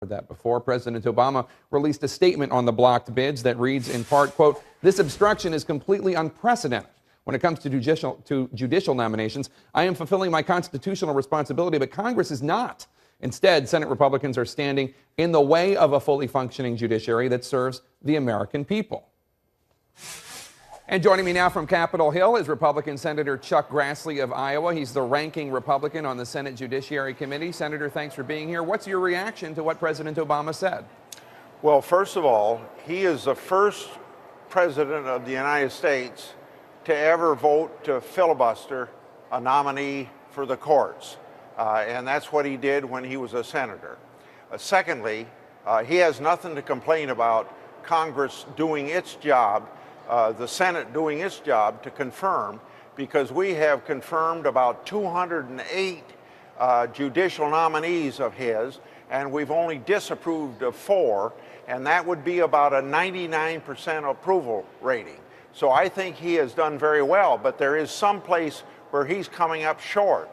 Heard that before. President Obama released a statement on the blocked bids that reads in part, quote, "This obstruction is completely unprecedented. When it comes to judicial nominations, I am fulfilling my constitutional responsibility, but Congress is not. Instead, Senate Republicans are standing in the way of a fully functioning judiciary that serves the American people." And joining me now from Capitol Hill is Republican Senator Chuck Grassley of Iowa. He's the ranking Republican on the Senate Judiciary Committee. Senator, thanks for being here. What's your reaction to what President Obama said? Well, first of all, he is the first president of the United States to ever vote to filibuster a nominee for the courts. And that's what he did when he was a senator. Secondly, he has nothing to complain about Congress doing its job, the Senate doing its job to confirm, because we have confirmed about 208 judicial nominees of his, and we've only disapproved of 4, and that would be about a 99% approval rating. So I think he has done very well, but there is some place where he's coming up short.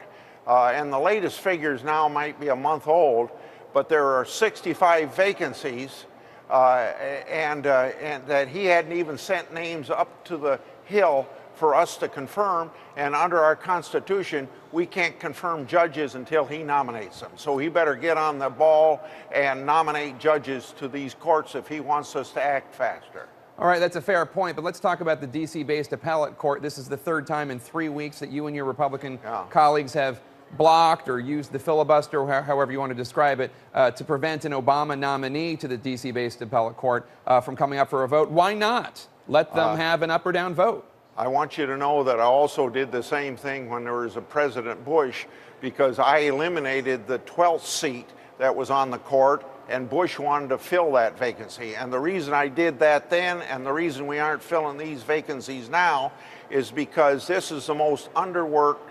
And the latest figures now might be a month old, but there are 65 vacancies and that he hadn't even sent names up to the Hill for us to confirm, and under our Constitution, we can't confirm judges until he nominates them. So he better get on the ball and nominate judges to these courts if he wants us to act faster. All right, that's a fair point, but let's talk about the D.C.-based appellate court. This is the third time in 3 weeks that you and your Republican colleagues have blocked or used the filibuster, or however you want to describe it, to prevent an Obama nominee to the D.C.-based appellate court from coming up for a vote. Why not let them have an up or down vote? I want you to know that I also did the same thing when there was a President Bush, because I eliminated the 12th seat that was on the court, and Bush wanted to fill that vacancy. And the reason I did that then, and the reason we aren't filling these vacancies now, is because this is the most underworked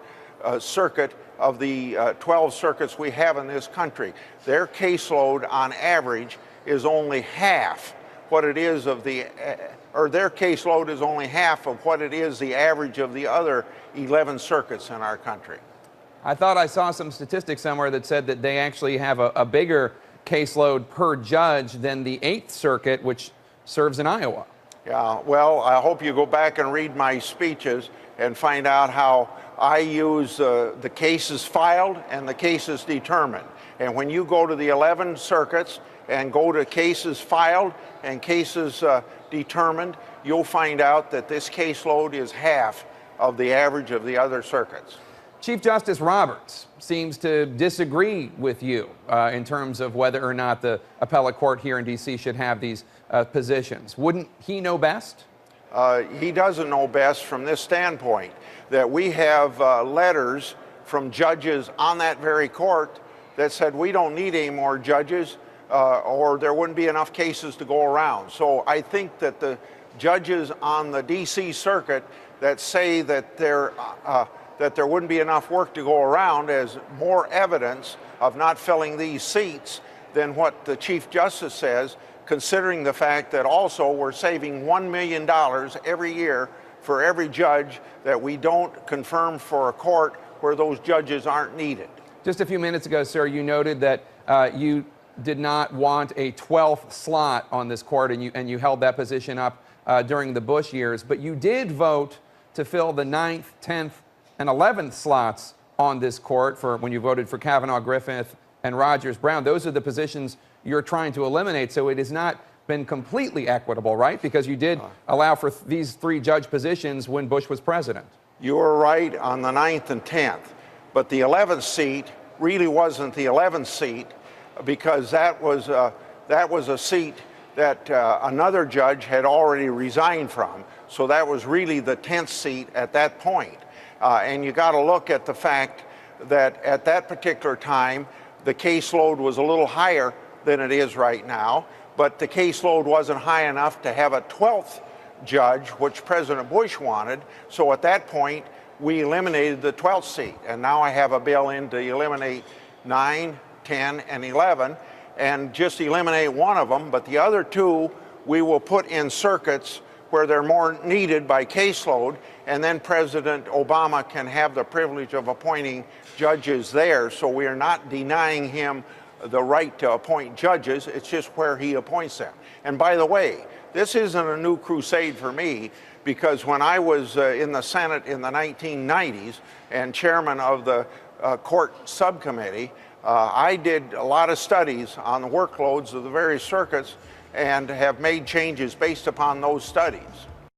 circuit of the 12 circuits we have in this country. Their caseload on average is only half what it is of the, or their caseload is only half of what it is the average of the other 11 circuits in our country. I thought I saw some statistics somewhere that said that they actually have a bigger caseload per judge than the 8th Circuit, which serves in Iowa. Yeah, well, I hope you go back and read my speeches and find out how I use the cases filed and the cases determined. And when you go to the 11 circuits and go to cases filed and cases determined, you'll find out that this caseload is half of the average of the other circuits. Chief Justice Roberts seems to disagree with you in terms of whether or not the appellate court here in D.C. should have these positions. Wouldn't he know best? He doesn't know best from this standpoint, that we have letters from judges on that very court that said we don't need any more judges or there wouldn't be enough cases to go around. So I think that the judges on the D.C. Circuit that say that there wouldn't be enough work to go around as more evidence of not filling these seats than what the Chief Justice says, considering the fact that also we're saving $1 million every year for every judge that we don't confirm for a court where those judges aren't needed. Just a few minutes ago, sir, you noted that you did not want a 12th slot on this court, and you held that position up during the Bush years, but you did vote to fill the 9th, 10th, and 11th slots on this court for when you voted for Kavanaugh, Griffith, and Rogers Brown. Those are the positions you're trying to eliminate, so it has not been completely equitable, right? Because you did allow for these 3 judge positions when Bush was president. You were right on the 9th and 10th, but the 11th seat really wasn't the 11th seat, because that was a seat that another judge had already resigned from. So that was really the 10th seat at that point. And you got to look at the fact that at that particular time, the caseload was a little higher than it is right now, but the caseload wasn't high enough to have a 12th judge, which President Bush wanted. So at that point, we eliminated the 12th seat. And now I have a bill in to eliminate 9, 10, and 11, and just eliminate one of them, but the other 2 we will put in circuits where they're more needed by caseload, and then President Obama can have the privilege of appointing judges there. So we are not denying him the right to appoint judges. It's just where he appoints them. And by the way, this isn't a new crusade for me, because when I was in the Senate in the 1990s and chairman of the court subcommittee, I did a lot of studies on the workloads of the various circuits and have made changes based upon those studies.